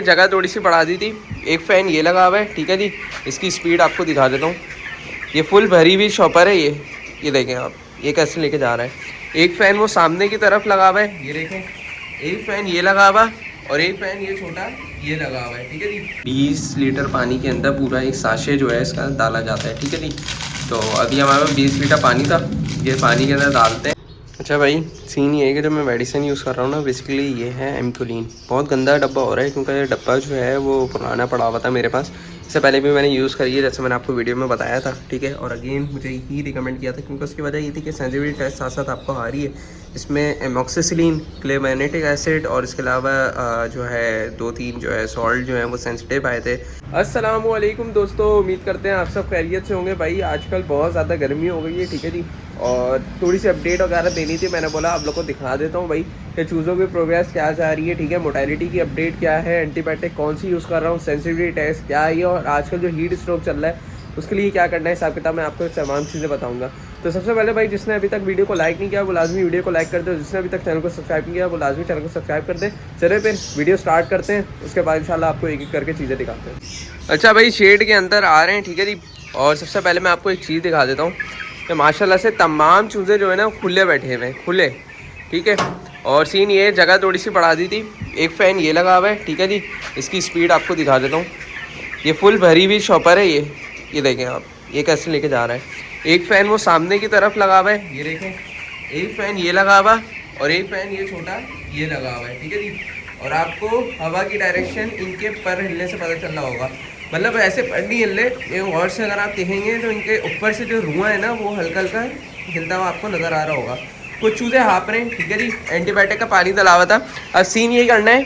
जगह थोड़ी सी बढ़ा दी थी। एक फ़ैन ये लगा हुआ है, ठीक है जी। इसकी स्पीड आपको दिखा देता हूँ। ये फुल भरी हुई शॉपर है। ये देखें आप, ये कैसे लेके जा रहा है। एक फ़ैन वो सामने की तरफ लगा हुआ है, ये देखें। एक फ़ैन ये लगा हुआ और एक फ़ैन ये छोटा ये लगा हुआ है, ठीक है जी। 20 लीटर पानी के अंदर पूरा एक साशे जो है इसका डाला जाता है, ठीक है जी। तो अभी हमारे पास 20 लीटर पानी था, ये पानी के अंदर डालते हैं। अच्छा भाई, सीन ये है कि जो मैं मेडिसिन यूज़ कर रहा हूँ ना, बेसिकली ये है एम्कोलिन। बहुत गंदा डब्बा हो रहा है क्योंकि ये डब्बा जो है वो पुराना पड़ा हुआ था मेरे पास। इससे पहले भी मैंने यूज़ करी है, जैसे मैंने आपको वीडियो में बताया था, ठीक है। और अगेन मुझे ही रिकमेंड किया था क्योंकि उसकी वजह ये थी कि सेंसिटिविटी टेस्ट साथ साथ आपको आ रही है। इसमें एमोक्सिसिलिन, क्लेमेनेटिक एसिड और इसके अलावा जो है 2-3 जो है सॉल्ट जो है वो सेंसिटिव आए थे। अस्सलाम वालेकुम दोस्तों, उम्मीद करते हैं आप सब खैरियत से होंगे। भाई आजकल बहुत ज़्यादा गर्मी हो गई है, ठीक है जी। और थोड़ी सी अपडेट वगैरह देनी थी, मैंने बोला आप लोग को दिखा देता हूँ भाई कि चूज़ों की प्रोग्रेस क्या जा रही है, ठीक है। मोटेलिटी की अपडेट क्या है, एंटीबायोटिक कौन सी यूज़ कर रहा हूँ, सेंसिटिविटी टेस्ट क्या है, और आजकल जो हीट स्ट्रोक चल रहा है उसके लिए क्या करना है, हिसाब किताब मैं आपको तमाम चीज़ें बताऊंगा। तो सबसे पहले भाई, जिसने अभी तक वीडियो को लाइक नहीं किया वो लाजमी वीडियो को लाइक कर दे। जिसने अभी तक चैनल को सब्सक्राइब नहीं किया वो लाजमी चैनल को सब्सक्राइब कर दे। चले फिर वीडियो स्टार्ट करते हैं, उसके बाद इंशाल्लाह आपको एक एक करके चीज़ें दिखाते हैं। अच्छा भाई, शेड के अंदर आ रहे हैं, ठीक है जी। और सबसे पहले मैं आपको एक चीज़ दिखा देता हूँ कि माशाल्लाह से तमाम चूज़े जो है ना खुले बैठे हुए हैं, खुले, ठीक है। और सीन ये जगह थोड़ी सी बढ़ा दी थी। एक फ़ैन ये लगा हुआ है, ठीक है जी। इसकी स्पीड आपको दिखा देता हूँ। ये फुल भरी हुई शॉपर है। ये देखें आप, ये कैसे लेके जा रहा है। एक फ़ैन वो सामने की तरफ लगा हुआ है, ये देखें। एक फ़ैन ये लगा हुआ और एक फ़ैन ये छोटा ये लगा हुआ है, ठीक है जी। और आपको हवा की डायरेक्शन इनके पर हिलने से पता चल रहा होगा, मतलब ऐसे पर नहीं हिल रहे ये। और से अगर आप देखेंगे तो इनके ऊपर से जो रुआं है ना वो हल्का हल्का हिलता हुआ आपको नज़र आ रहा होगा। कुछ चूज़े हाँप रहे हैं, ठीक है जी। एंटीबायोटिक का पानी डाला हुआ था। अब सीन यही करना है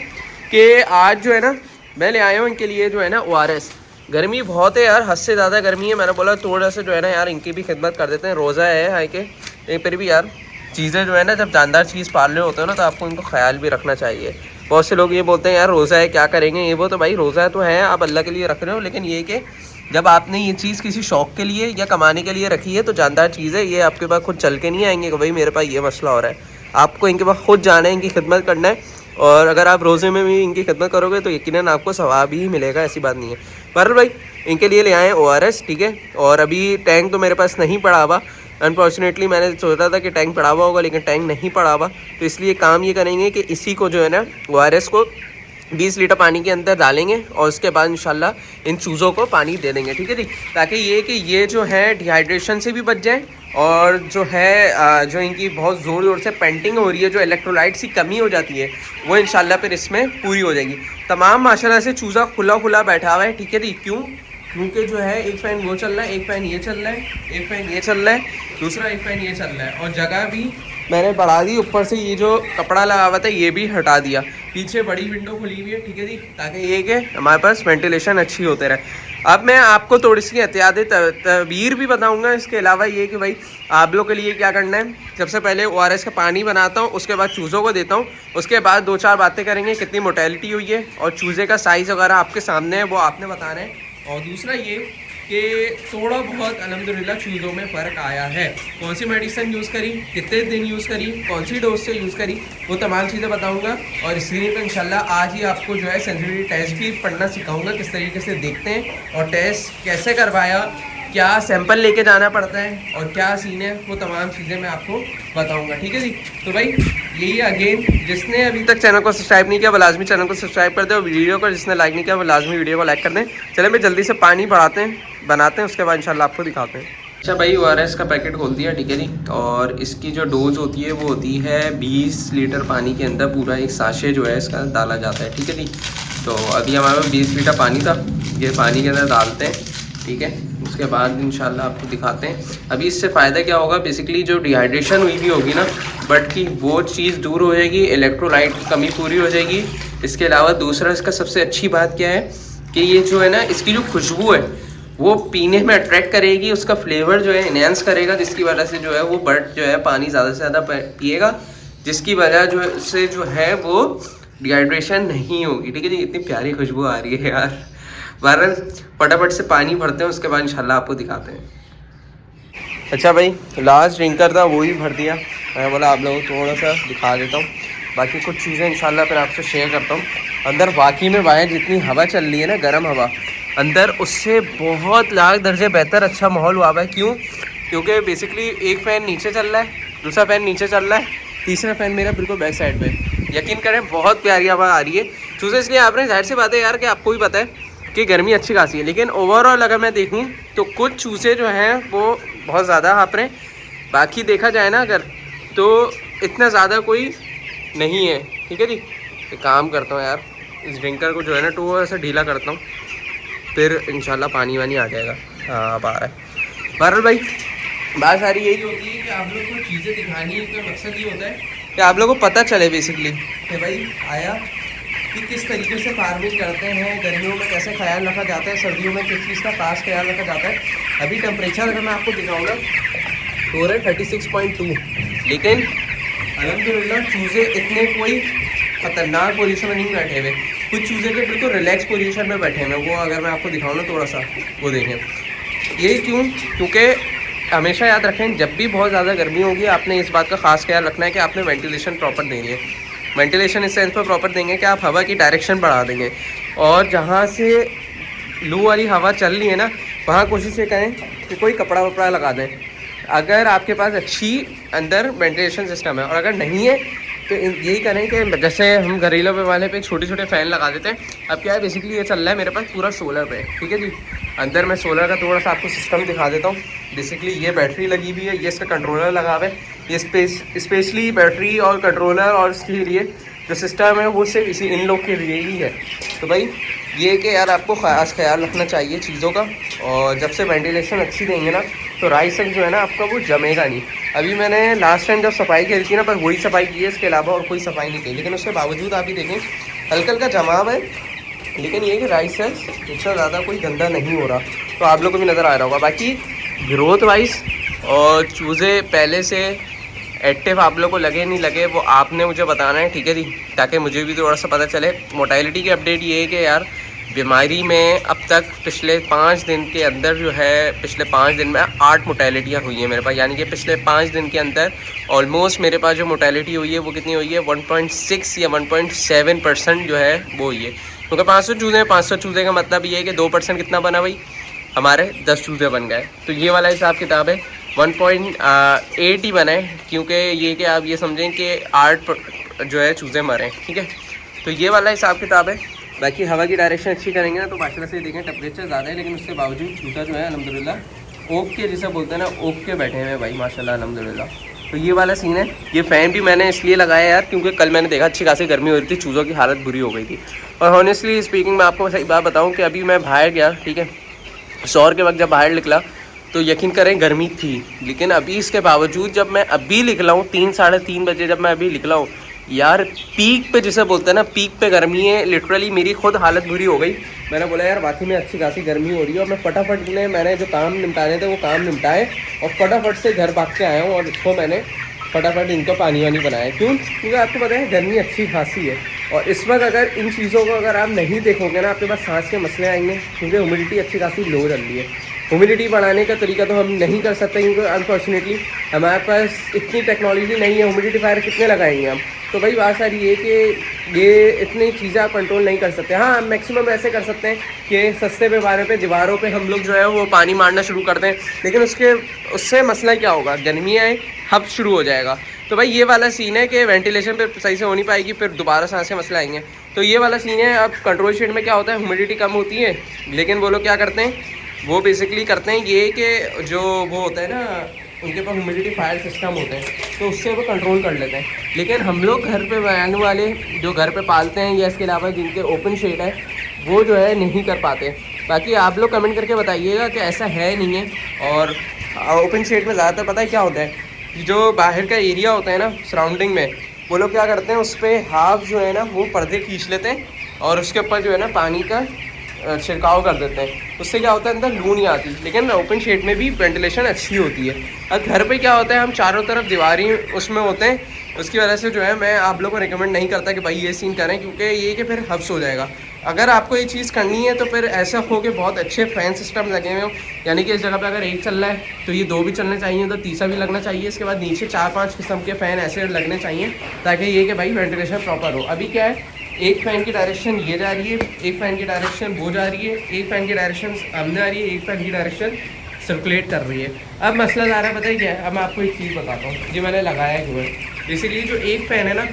कि आज जो है ना मैं ले आया हूँ इनके लिए जो है ना ORS। गर्मी बहुत है यार, हद से ज़्यादा गर्मी है। मैंने बोला थोड़ा सा जो है ना यार इनकी भी खिदमत कर देते हैं। रोज़ा है हाई के, लेकिन फिर भी यार चीज़ें जो है ना, जब जानदार चीज़ पाल रहे होते हो ना तो आपको इनको ख्याल भी रखना चाहिए। बहुत से लोग ये बोलते हैं यार रोज़ा है क्या करेंगे ये वो, तो भाई रोज़ा तो है, आप अल्लाह के लिए रख रहे हो, लेकिन ये कि जब आपने ये चीज़ किसी शौक़ के लिए या कमाने के लिए रखी है तो जानदार चीज़ है ये। आपके पास खुद चल के नहीं आएंगे कि भाई मेरे पास ये मसला हो रहा है। आपको इनके पास खुद जाना है, इनकी खिदमत करना है। और अगर आप रोज़े में भी इनकी खिदमत करोगे तो यकीनन आपको सवाब ही मिलेगा, ऐसी बात नहीं है। पर भाई इनके लिए ले आए ORS, ठीक है। और अभी टैंक तो मेरे पास नहीं पड़ा हुआ, अनफॉर्चुनेटली। मैंने सोचा था कि टैंक पड़ा हुआ होगा लेकिन टैंक नहीं पड़ा हुआ। तो इसलिए काम ये करेंगे कि इसी को जो है ना ORS को 20 लीटर पानी के अंदर डालेंगे और उसके बाद इंशाल्लाह इन चूज़ों को पानी दे देंगे, ठीक है जी। ताकि ये कि ये जो है डिहाइड्रेशन से भी बच जाए और जो है जो इनकी बहुत ज़ोर ज़ोर से पेंटिंग हो रही है, जो इलेक्ट्रोलाइट्स की कमी हो जाती है वो इंशाल्लाह फिर इसमें पूरी हो जाएगी। तमाम माशाल्लाह से चूज़ा खुला खुला बैठा हुआ है, ठीक है जी। क्योंकि जो है एक फ़ैन वो चल रहा है, एक फ़ैन ये चल रहा है, एक फ़ैन ये चल रहा है, दूसरा एक फ़ैन ये चल रहा है। और जगह भी मैंने बढ़ा दी, ऊपर से ये जो कपड़ा लगा हुआ था ये भी हटा दिया। पीछे बड़ी विंडो खुली हुई है, ठीक है जी, ताकि ये कि हमारे पास वेंटिलेशन अच्छी होते रहे। अब मैं आपको थोड़ी सी एहतियाती तदबीर भी बताऊंगा। इसके अलावा ये कि भाई आप लोग के लिए क्या करना है, सबसे पहले ORS का पानी बनाता हूँ, उसके बाद चूज़ों को देता हूँ, उसके बाद 2-4 बातें करेंगे कितनी मोटेलिटी हुई है और चूज़े का साइज़ वगैरह आपके सामने है, वो आपने बताना है। और दूसरा ये कि थोड़ा बहुत अल्हम्दुलिल्लाह चूज़ों में फ़र्क आया है। कौन सी मेडिसिन यूज़ करी, कितने दिन यूज़ करी, कौन सी डोज से यूज़ करी, वो तमाम चीज़ें बताऊंगा। और स्क्रीन पर इंशाल्लाह आज ही आपको जो है सेंसिटिविटी टेस्ट भी पढ़ना सिखाऊंगा, किस तरीके से देखते हैं और टेस्ट कैसे करवाया, क्या सैंपल लेके जाना पड़ता है और क्या सीन है, वो तमाम चीज़ें मैं आपको बताऊंगा, ठीक है जी। तो भाई यही अगेन, जिसने अभी तक चैनल को सब्सक्राइब नहीं किया वो लाजमी चैनल को सब्सक्राइब कर दे और वीडियो को जिसने लाइक नहीं किया वो लाजमी वीडियो को लाइक कर दें। चले मैं जल्दी से पानी बनाते हैं, उसके बाद इंशाल्लाह आपको दिखाते हैं। अच्छा भाई, ORS का पैकेट खोल दिया, ठीक है जी। और इसकी जो डोज होती है वो होती है 20 लीटर पानी के अंदर पूरा एक साशे जो है इसका डाला जाता है, ठीक है जी। तो अभी हमारे पास 20 लीटर पानी था, ये पानी के अंदर डालते हैं, ठीक है। उसके बाद इंशाल्लाह आपको दिखाते हैं। अभी इससे फ़ायदा क्या होगा, बेसिकली जो डिहाइड्रेशन हुई भी होगी ना बट की वो चीज़ दूर हो जाएगी, इलेक्ट्रोलाइट की कमी पूरी हो जाएगी। इसके अलावा दूसरा इसका सबसे अच्छी बात क्या है कि ये जो है ना इसकी जो खुशबू है वो पीने में अट्रैक्ट करेगी, उसका फ्लेवर जो है इन्हेंस करेगा, जिसकी वजह से जो है वो बर्ड जो है पानी ज़्यादा से ज़्यादा पिएगा, जिसकी वजह जो से जो है वो डिहाइड्रेशन नहीं होगी, ठीक है जी। इतनी प्यारी खुशबू आ रही है यार। बहरहाल फटाफट से पानी भरते हैं, उसके बाद इंशाल्लाह आपको दिखाते हैं। अच्छा भाई, लास्ट ड्रिंकर था वो ही भर दिया। मैं बोला आप लोगों को थोड़ा सा दिखा देता हूँ, बाकी कुछ चीज़ें इंशाल्लाह फिर आपसे शेयर करता हूँ। अंदर वाकई में बाहर जितनी हवा चल रही है ना, गर्म हवा, अंदर उससे बहुत लाख दर्जे बेहतर अच्छा माहौल हुआ है। क्यों? क्योंकि बेसिकली एक फ़ैन नीचे चल रहा है, दूसरा फ़ैन नीचे चल रहा है, तीसरा फ़ैन मेरा बिल्कुल बैक साइड पे। यकीन करें बहुत प्यारी हवा आ रही है। चूज़े इसलिए आपने, जाहिर सी बात है यार कि आपको भी पता है कि गर्मी अच्छी खासी है, लेकिन ओवरऑल अगर मैं देखूँ तो कुछ चूज़े जो हैं वो बहुत ज़्यादा हाँफ रहे हैं। बाकी देखा जाए ना अगर, तो इतना ज़्यादा कोई नहीं है। ठीक है जी, एक काम करता हूँ यार, इस ड्रिंकर को जो है ना तो ऐसे ढीला करता हूँ, फिर इंशाल्लाह पानी वानी आ जाएगा। हाँ अब आ रहा है। बहरहाल भाई बात सारी यही होती है कि आप लोग को चीज़ें दिखानी का मकसद ये होता है कि आप लोगों को पता चले बेसिकली कि भाई आया कि किस तरीके से फार्मिंग करते हैं, गर्मियों में कैसे ख्याल रखा जाता है, सर्दियों में किस चीज़ का खास ख्याल रखा जाता है। अभी टेम्परेचर अगर मैं आपको दिखाऊँगा तो रहा है 36.2, लेकिन अल्हम्दुलिल्लाह चूज़े इतने कोई ख़तरनाक पोजीशन में नहीं बैठे हुए। कुछ चूज़े के बिल्कुल रिलैक्स पोजीशन में बैठे हैं। वो अगर मैं आपको दिखाऊँ ना थोड़ा सा, वो देखें। ये क्यों? क्योंकि हमेशा याद रखें जब भी बहुत ज़्यादा गर्मी होगी आपने इस बात का ख़ास ख्याल रखना है कि आपने वेंटिलेशन प्रॉपर देंगे। वेंटिलेशन इस सेंस पर प्रॉपर देंगे कि आप हवा की डायरेक्शन बढ़ा देंगे, और जहाँ से लू वाली हवा चल रही है ना वहाँ कोशिश ये करें कि कोई कपड़ा वपड़ा लगा दें, अगर आपके पास अच्छी अंदर वेंटिलेशन सिस्टम है। और अगर नहीं है तो यही करें कि जैसे हम घरेलू पे वाले पे छोटे छोटे फ़ैन लगा देते हैं। अब क्या है बेसिकली ये चल रहा है मेरे पास पूरा सोलर पे। ठीक है जी, अंदर मैं सोलर का थोड़ा सा आपको सिस्टम दिखा देता हूँ। बेसिकली ये बैटरी लगी हुई है, ये इसका कंट्रोलर लगा हुआ है। ये स्पेशली बैटरी और कंट्रोलर और इसके लिए जो सिस्टम है वो सिर्फ इसी इन लोग के लिए ही है। तो भाई ये कि यार आपको ख़ास ख्याल रखना चाहिए चीज़ों का, और जब से वेंटिलेशन अच्छी देंगे ना तो राइस जो है ना आपका वो जमेगा नहीं। अभी मैंने लास्ट टाइम जब सफाई करी थी ना, बस वही सफाई की है, इसके अलावा और कोई सफाई नहीं की, लेकिन उसके बावजूद आप ही देखें हल्का हल्का जमाव है, लेकिन ये कि राइस सेल्स इतना ज़्यादा कोई गंदा नहीं हो रहा। तो आप लोग को भी नज़र आ रहा होगा। बाकी ग्रोथ वाइज और चूज़े पहले से एक्टिव आप लोग को लगे नहीं लगे वो आपने मुझे बताना है। ठीक है जी, ताकि मुझे भी थोड़ा सा पता चले। मोर्टेलिटी की अपडेट ये है कि यार बीमारी में अब तक पिछले 5 दिन के अंदर जो है, पिछले 5 दिन में 8 मोर्टेलिटियाँ हुई हैं मेरे पास। यानी कि पिछले 5 दिन के अंदर ऑलमोस्ट मेरे पास जो मोर्टेलिटी हुई है वो कितनी हुई है, 1.6 या 1.7% जो है वो हुई है। क्योंकि 500 चूज़े हैं, 500 चूज़े का मतलब ये है कि 2% कितना बना भाई, हमारे 10 चूज़े बन गए। तो ये वाला हिसाब किताब है, 1.8 ही बने, क्योंकि ये कि आप ये समझें कि 8 जो है चूज़े मरे। ठीक है, तो ये वाला हिसाब किताब है। बाकी हवा की डायरेक्शन अच्छी करेंगे ना तो माशाल्लाह से देखें टेम्परेचर ज़्यादा है, लेकिन उसके बावजूद चूज़ा जो है अल्हम्दुलिल्लाह ओक के जैसा बोलते हैं ना, ओक के बैठे हुए हैं भाई माशाल्लाह अल्हम्दुलिल्लाह। तो ये वाला सीन है। ये फ़ैन भी मैंने इसलिए लगाया यार क्योंकि कल मैंने देखा अच्छी खासी गर्मी हो रही थी, चूज़ों की हालत बुरी हो गई थी। और हॉनेस्टली स्पीकिंग मैं आपको सही बात बताऊँ कि अभी मैं बाहर गया, ठीक है, शोर के वक्त जब बाहर निकला तो यकीन करें गर्मी थी, लेकिन अभी इसके बावजूद जब मैं अभी निकला हूँ 3 साढ़े 3 बजे जब मैं अभी निकला हूँ यार, पीक पे जिसे बोलते हैं ना, पीक पे गर्मी है। लिटरली मेरी खुद हालत बुरी हो गई। मैंने बोला यार वाकई में अच्छी खासी गर्मी हो रही है, और मैं फटाफट मैंने जो काम निपटाने थे वो काम निपटाए और फटाफट से घर भाग के आया हूँ, और इसको मैंने फटाफट इनका पानी वानी बनाया। क्यों? क्योंकि आपको पता है गर्मी अच्छी खासी है, और इस वक्त अगर इन चीज़ों को अगर आप नहीं देखोगे ना आपके पास सांस के मसले आएंगे, क्योंकि ह्यूमिडिटी अच्छी खासी लो चल रही है। ह्यूमिडिटी बढ़ाने का तरीका तो हम नहीं कर सकते क्योंकि अनफॉर्चुनेटली हमारे पास इतनी टेक्नोलॉजी नहीं है। ह्यूमिडिफायर कितने लगाएंगे हम? तो भाई बात सारी ये कि ये इतनी चीज़ें आप कंट्रोल नहीं कर सकते। हाँ, मैक्सिमम ऐसे कर सकते हैं कि सस्ते पैमाने पे दीवारों पे हम लोग जो है वो पानी मारना शुरू कर दें, लेकिन उससे मसला क्या होगा, गर्मी आए हब शुरू हो जाएगा। तो भाई ये वाला सीन है कि वेंटिलेशन पे सही से हो नहीं पाएगी, फिर दोबारा सांस के मसले आएंगे। तो ये वाला सीन है। अब कंट्रोल शेड में क्या होता है, ह्यूमिडिटी कम होती है, लेकिन वो लोग क्या करते हैं, वो बेसिकली करते हैं ये कि जो वो होता है ना उनके पास ह्यूमिडिफायर सिस्टम होते हैं, तो उससे वो कंट्रोल कर लेते हैं। लेकिन हम लोग घर पे रहने वाले जो घर पे पालते हैं या इसके अलावा जिनके ओपन शेड है वो जो है नहीं कर पाते। बाकी आप लोग कमेंट करके बताइएगा कि ऐसा है नहीं है। और ओपन शेड में ज़्यादातर पता है क्या होता है, जो बाहर का एरिया होता है ना सराउंडिंग में, वो लोग क्या करते हैं उस पर हाफ जो है ना वो पर्दे खींच लेते हैं और उसके ऊपर जो है ना पानी का छिड़काव कर देते हैं। उससे क्या होता है अंदर लू नहीं आती, लेकिन ओपन शेड में भी वेंटिलेशन अच्छी होती है। अब घर पे क्या होता है, हम चारों तरफ दीवारी उसमें होते हैं, उसकी वजह से जो है मैं आप लोगों को रिकमेंड नहीं करता कि भाई ये सीन करें, क्योंकि ये कि फिर हब्स हो जाएगा। अगर आपको ये चीज़ करनी है तो फिर ऐसा हो कि बहुत अच्छे फ़ैन सिस्टम लगे हुए हो, यानी कि इस जगह पे अगर एक चल रहा है तो ये 2 भी चलने चाहिए, तो तीसरा भी लगना चाहिए। इसके बाद नीचे 4-5 किस्म के फ़ैन ऐसे लगने चाहिए ताकि ये कि भाई वेंटिलेशन प्रॉपर हो। अभी क्या है एक फ़ैन की डायरेक्शन ये जा रही है, एक फ़ैन की डायरेक्शन वो जा रही है, एक फ़ैन की डायरेक्शन सामने आ रही है, एक फ़ैन की डायरेक्शन सर्कुलेट कर रही है। अब मसला ज़्यादा पता है क्या है, अब मैं आपको एक चीज़ बताता हूँ, ये मैंने लगाया क्यों है। बेसिकली जो एक फ़ैन है ना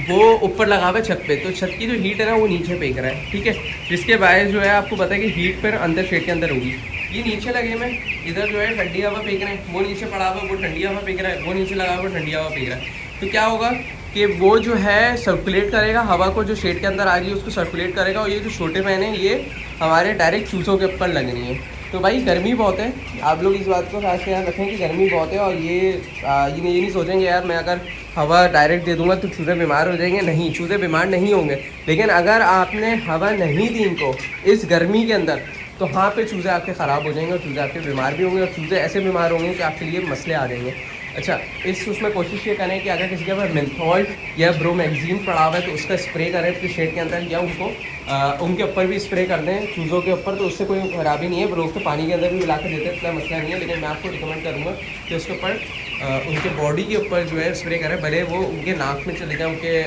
वो ऊपर लगा हुआ है छत पे, तो छत की जो हीट है ना वो नीचे फेंक रहा है, ठीक है, जिसके बायस जो है आपको पता है कि हीट पर अंदर शेड के अंदर होगी। ये नीचे लगे में इधर जो है ठंडी हवा फेंक रहे हैं, वो नीचे पड़ा हुआ वो ठंडी हवा फेंक रहा है, वो नीचे लगा हुआ ठंडी हवा फेंक रहा है। तो क्या होगा कि वो जो है सर्कुलेट करेगा हवा को, जो शेड के अंदर आ रही है उसको सर्कुलेट करेगा, और ये जो छोटे फैन हैं ये हमारे डायरेक्ट चूसों के ऊपर लगनी है। तो भाई गर्मी बहुत है, आप लोग इस बात को खास ध्यान रखें कि गर्मी बहुत है, और ये नहीं सोचेंगे यार मैं अगर हवा डायरेक्ट दे दूंगा तो चूज़े बीमार हो जाएंगे। नहीं, चूज़े बीमार नहीं होंगे, लेकिन अगर आपने हवा नहीं दी इनको इस गर्मी के अंदर तो हाँ पे चूज़े आपके ख़राब हो जाएंगे, और चूज़े आपके बीमार भी होंगे, और चूज़े ऐसे बीमार होंगे कि आपके लिए मसले आ जाएंगे। अच्छा, इस उसमें कोशिश ये करें कि अगर किसी के पास मेंथॉल या ब्रोमैक्जीन पड़ा हुआ है तो उसका स्प्रे करें अपने शेड के अंदर, या उनके ऊपर भी स्प्रे कर दें चूज़ों के ऊपर, तो उससे कोई खराबी नहीं है। लोग तो पानी के अंदर भी मिला कर देते हैं, इतना मसला नहीं है, लेकिन मैं आपको रिकमेंड करूँगा कि उसके ऊपर उनके बॉडी के ऊपर जो है स्प्रे करें, भले वो उनके नाक में चले जाए, उनके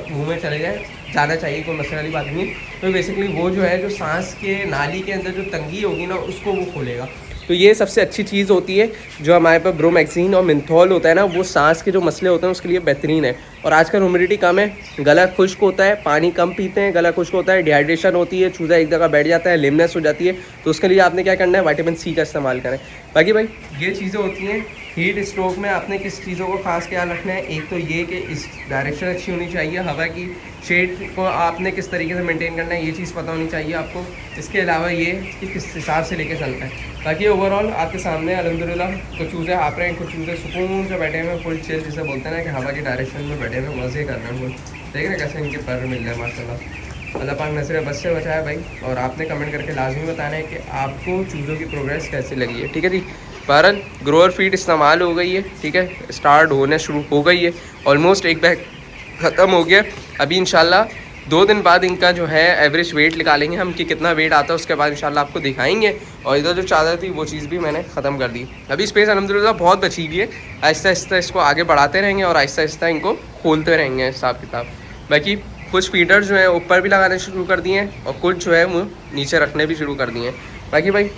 मुँह में चले जाए, जाना चाहिए, कोई मसले वाली बात नहीं। तो बेसिकली वो जो है जो सांस के नाली के अंदर जो तंगी होगी ना उसको वो खोलेगा। तो ये सबसे अच्छी चीज़ होती है जो हमारे पास ब्रोमैक्सीन और मेंथॉल होता है ना, वो सांस के जो मसले होते हैं उसके लिए बेहतरीन है। और आजकल ह्यूमिडिटी कम है, गला खुश्क होता है, पानी कम पीते हैं, गला खुश्क होता है, डिहाइड्रेशन होती है, चूज़ा एक जगह बैठ जाता है, लिमनेस हो जाती है, तो उसके लिए आपने क्या करना है, विटामिन सी का इस्तेमाल करें। बाकी भाई ये चीज़ें होती हैं हीट स्ट्रोक में, आपने किस चीज़ों को खास ख्याल रखना है। एक तो ये कि इस डायरेक्शन अच्छी होनी चाहिए, हवा की शेड को आपने किस तरीके से मेंटेन करना है ये चीज़ पता होनी चाहिए आपको। इसके अलावा ये कि किस हिसाब से लेके चलना है। बाकी ओवरऑल आपके सामने अल्हम्दुलिल्लाह कुछ चूज़े आप रहे हैं, कुछ चूज़े सुकून से बैठे हुए, फुल चिल जिसे बोलते हैं ना कि हवा की डायरेक्शन में बैठे हुए मज़े कर रहे हैं। वो देख रहे कैसे इनके पर मिल रहे हैं माशाल्लाह। अल्लाह पाक नज़र बस से बचाया भाई। और आपने कमेंट करके लाजमी बताना है कि आपको चूज़ों की प्रोग्रेस कैसी लगी है, ठीक है जी। बहरहाल ग्रोअर फीड इस्तेमाल हो गई है, ठीक है, स्टार्ट होने शुरू हो गई है, ऑलमोस्ट एक बैग ख़त्म हो गया। अभी इंशाल्लाह 2 दिन बाद इनका जो है एवरेज वेट निकालेंगे हम कि कितना वेट आता है, उसके बाद इंशाल्लाह आपको दिखाएंगे। और इधर जो चादर थी वो चीज़ भी मैंने ख़त्म कर दी। अभी स्पेस अल्हम्दुलिल्लाह बहुत बची हुई है, आहिस्ता आहिस्ता इसको आगे बढ़ाते रहेंगे और आहिस्ता आहिस्ता इनको खोलते रहेंगे हिसाब किताब। बाकी कुछ फीडर जो है ऊपर भी लगाने शुरू कर दिए हैं और कुछ जो है वो नीचे रखने भी शुरू कर दिए हैं। बाकी भाई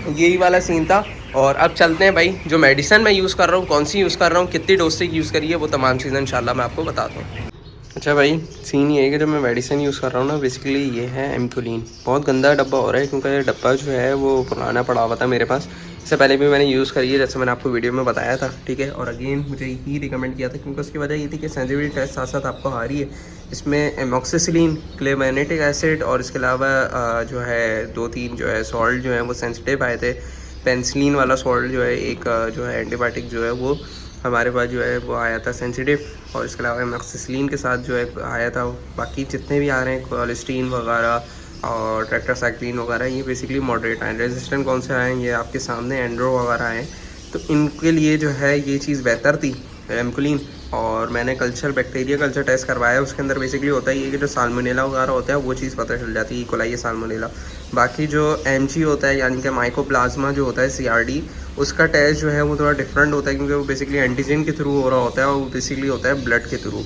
यही वाला सीन था। और अब चलते हैं भाई, जो मेडिसिन मैं यूज़ कर रहा हूँ, कौन सी यूज़ कर रहा हूँ, कितनी डोसेज यूज़ करी है, वो तमाम चीज़ें इंशाल्लाह मैं आपको बताता हूँ। अच्छा भाई, सीन ये है कि जो मैं मेडिसिन यूज़ कर रहा हूँ ना, बेसिकली ये है एम्कोलिन। बहुत गंदा डब्बा हो रहा है क्योंकि ये डब्बा जो है वो पुराना पड़ा हुआ था मेरे पास, इससे पहले भी मैंने यूज़ करी है जैसे मैंने आपको वीडियो में बताया था, ठीक है। और अगेन मुझे ही रिकमेंड किया था क्योंकि उसकी वजह ये थी कि सेंसिटिविटी टेस्ट साथ साथ आपको आ रही है। इसमें एमॉक्सिसिलिन, क्लेमेनेटिक एसिड और इसके अलावा जो है 2-3 जो है सॉल्ट जो है वो सेंसिटिव आए थे। पेंसिलिन वाला सॉल्ट जो है एक जो है एंटीबायोटिक जो है वो हमारे पास जो है वो आया था सेंसिटिव, और इसके अलावा एमॉक्सिसिलिन के साथ जो है आया था। बाकी जितने भी आ रहे हैं कोलेस्टीन वगैरह और टेट्रासाइक्लिन वगैरह, ये बेसिकली मॉडरेट आए। रेजिस्टेंट कौन से आए हैं ये आपके सामने एंड्रो वगैरह आए, तो इनके लिए जो है ये चीज़ बेहतर थी एम्कोलिन। और मैंने कल्चर बैक्टीरिया कल्चर टेस्ट करवाया, उसके अंदर बेसिकली होता ही है कि जो साल्मोनेला वगैरह होता है वो चीज़ पता चल जाती है, इकोलाई साल्मोनेला। बाकी जो एमजी होता है यानी कि माइकोप्लाज्मा जो होता है सीआरडी, उसका टेस्ट जो है वो थोड़ा डिफरेंट होता है क्योंकि वो बेसिकली एंटीजन के थ्रू हो रहा होता है और वो बेसिकली होता है ब्लड के थ्रू।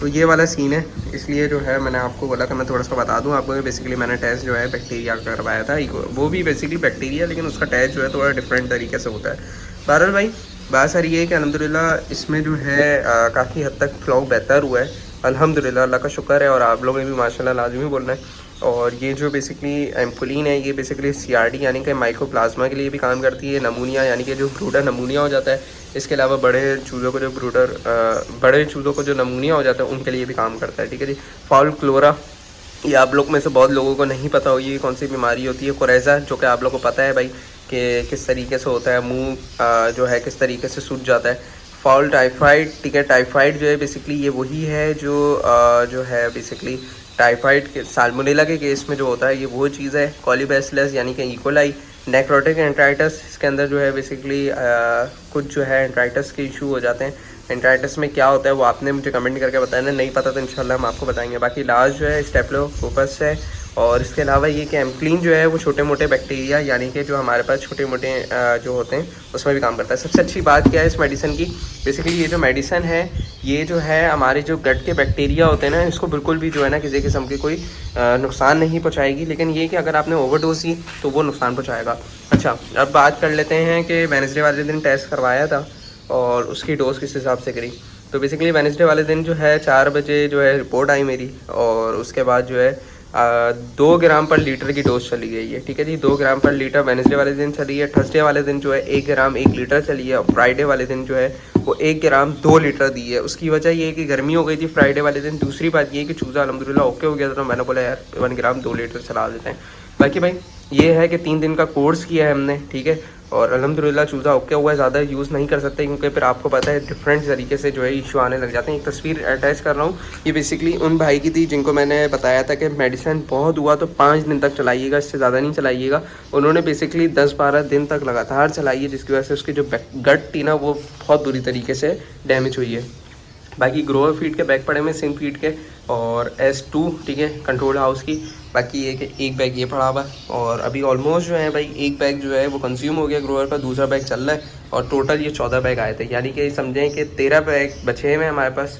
तो ये वाला सीन है, इसलिए जो है मैंने आपको बोला कि मैं थोड़ा सा बता दूं आपको कि बेसिकली मैंने टेस्ट जो है बैक्टीरिया का करवाया था, वो भी बेसिकली बैक्टीरिया, लेकिन उसका टेस्ट जो है थोड़ा डिफरेंट तरीके से होता है। बहरहाल भाई बात सारी ये है कि अल्हम्दुलिल्लाह इसमें जो है काफ़ी हद तक फ्लॉ बेहतर हुआ है अल्हम्दुलिल्लाह, अल्लाह का शुक्र है। और आप लोगों ने भी माशाल्लाह लाजमी बोलना है। और ये जो बेसिकली एम्कोलिन है ये बेसिकली सीआरडी यानी कि माइकोप्लाज्मा के लिए भी काम करती है, नमूनिया यानी कि जो ब्रूडर नमूनिया हो जाता है, इसके अलावा बड़े चूज़ों को जो नमूनिया हो जाता है उनके लिए भी काम करता है, ठीक है जी। फाउल क्लोरा, ये आप लोग में से बहुत लोगों को नहीं पता होगी ये कौन सी बीमारी होती है। कोरेजा, जो कि आप लोगों को पता है भाई कि किस तरीके से होता है, मुंह जो है किस तरीके से सूज जाता है। फाउल टाइफाइड, ठीक है, टाइफाइड जो है बेसिकली ये वही है जो है बेसिकली टाइफाइड के साल्मोनेला के केस में जो होता है ये वो चीज़ है। कॉलीबैसिलस यानी कि इकोलाई। नेक्रोटिक एंट्राइटिस, इसके अंदर जो है बेसिकली कुछ जो है एंट्राइटिस के इशू हो जाते हैं। एंट्राइटिस में क्या होता है वो आपने मुझे कमेंट करके बताया, नहीं पता तो इंशाल्लाह हम आपको बताएंगे। बाकी इलाज जो है स्टेप्लोकोकस है और इसके अलावा ये कि एम्प्लीन जो है वो छोटे मोटे बैक्टीरिया यानी कि जो हमारे पास छोटे मोटे जो होते हैं उसमें भी काम करता है। सबसे अच्छी बात क्या है इस मेडिसिन की, बेसिकली ये जो मेडिसिन है ये जो है हमारे जो गट के बैक्टीरिया होते हैं ना, इसको बिल्कुल भी जो है ना किसी किस्म की कोई नुकसान नहीं पहुँचाएगी, लेकिन ये कि अगर आपने ओवरडोज की तो वो नुकसान पहुँचाएगा। अच्छा, अब बात कर लेते हैं कि वेडनेसडे वाले दिन टेस्ट करवाया था और उसकी डोज़ किस हिसाब से करी। तो बेसिकली वेडनेसडे वाले दिन जो है 4 बजे जो है रिपोर्ट आई मेरी, और उसके बाद जो है 2 ग्राम पर लीटर की डोज चली गई है। ठीक है जी, 2 ग्राम पर लीटर वेडनेसडे वाले दिन चली है। थर्सडे वाले दिन जो है 1 ग्राम 1 लीटर चली है, और फ्राइडे वाले दिन जो है वो 1 ग्राम 2 लीटर दी है। उसकी वजह ये है कि गर्मी हो गई थी फ्राइडे वाले दिन। दूसरी बात ये है कि चूज़ा अल्हम्दुलिल्लाह ओके हो गया था, तो मैंने बोला यार 1 ग्राम 2 लीटर चला देते हैं। बाकी भाई ये है कि 3 दिन का कोर्स किया है हमने, ठीक है, और अल्हम्दुलिल्लाह चूज़ा ओके हुआ है। ज़्यादा यूज़ नहीं कर सकते क्योंकि फिर आपको पता है डिफरेंट तरीके से जो है इशू आने लग जाते हैं। एक तस्वीर अटैच कर रहा हूँ, ये बेसिकली उन भाई की थी जिनको मैंने बताया था कि मेडिसिन बहुत हुआ तो 5 दिन तक चलाइएगा, इससे ज़्यादा नहीं चलाइएगा। उन्होंने बेसिकली 10-12 दिन तक लगातार चलाई है, जिसकी वजह से उसकी जो गट थी ना वो बहुत बुरी तरीके से डैमेज हुई है। बाकी ग्रोअर फीड के बैग पड़े में सिंक फीड के और S2, ठीक है, कंट्रोल हाउस की। बाकी ये कि एक बैग ये पड़ा हुआ है, और अभी ऑलमोस्ट जो है भाई एक बैग जो है वो कंज्यूम हो गया ग्रोअर का, दूसरा बैग चल रहा है, और टोटल ये 14 बैग आए थे, यानी कि समझें कि 13 बैग बचे हुए हैं हमारे पास,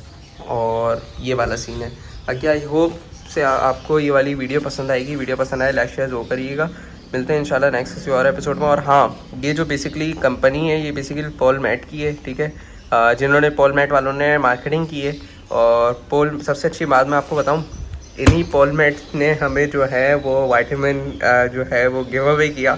और ये वाला सीन है। बाकी आई होप से आपको ये वाली वीडियो पसंद आएगी। वीडियो पसंद आए लाइक शेयर ज़रूर करिएगा। मिलते हैं इंशाल्लाह नेक्स्ट किसी और एपिसोड में। और हाँ, ये जो बेसिकली कंपनी है ये बेसिकली पॉल मैट की है, ठीक है, जिन्होंने पॉल मैट वालों ने मार्केटिंग की है। और पॉल, सबसे अच्छी बात मैं आपको बताऊं, इन्हीं पॉल मैट ने हमें जो है वो विटामिन जो है वो गिव अवे किया,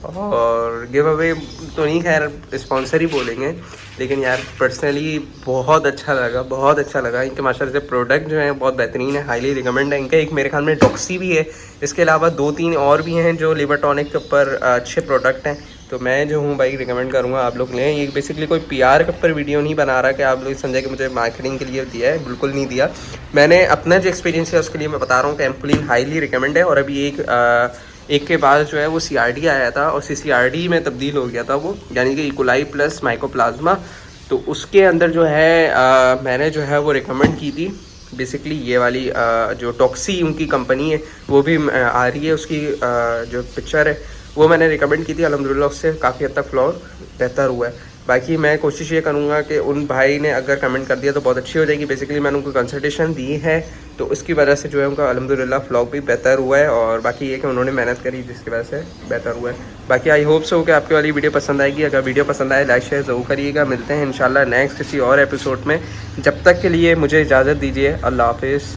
और गिव अवे तो नहीं, खैर स्पॉन्सर ही बोलेंगे, लेकिन यार पर्सनली बहुत अच्छा लगा, बहुत अच्छा लगा। इनके माशाल्लाह से प्रोडक्ट जो हैं बहुत बेहतरीन है, हाईली रिकमेंड है। इनका एक मेरे ख्याल में डॉक्सी भी है, इसके अलावा 2-3 और भी हैं जो लिवर टॉनिक के ऊपर अच्छे प्रोडक्ट हैं। तो मैं जो हूँ भाई रिकमेंड करूँगा आप लोग लें। ये बेसिकली कोई PR के ऊपर वीडियो नहीं बना रहा कि आप लोग समझे कि मुझे मार्केटिंग के लिए दिया है, बिल्कुल नहीं दिया। मैंने अपना जो एक्सपीरियंस है उसके लिए मैं बता रहा हूँ कि एम्प्लीन हाईली रिकमेंड है। और अभी एक के बाद जो है वो CRD आया था और CCRD में तब्दील हो गया था वो, यानी कि इकोलाई प्लस माइकोप्लाज्मा। तो उसके अंदर जो है मैंने जो है वो रिकमेंड की थी बेसिकली ये वाली जो टॉक्सी उनकी कंपनी है वो भी आ रही है, उसकी जो पिक्चर है वो मैंने रिकमेंड की थी। अल्हम्दुलिल्लाह उससे काफ़ी हद तक फ्लोर बेहतर हुआ है। बाकी मैं कोशिश ये करूँगा कि उन भाई ने अगर कमेंट कर दिया तो बहुत अच्छी हो जाएगी। बेसिकली मैंने उनको कंसल्टेशन दी है, तो उसकी वजह से जो है उनका अल्हम्दुलिल्लाह फ्लॉग भी बेहतर हुआ है। और बाकी ये कि उन्होंने मेहनत करी जिसकी वजह से बेहतर हुआ है। बाकी आई होप सो कि आपकी वाली वीडियो पसंद आएगी। अगर वीडियो पसंद आए लाइक शेयर ज़रूर करिएगा। मिलते हैं इंशाल्लाह नेक्स्ट किसी और एपिसोड में। जब तक के लिए मुझे इजाज़त दीजिए। अल्लाह हाफिज़।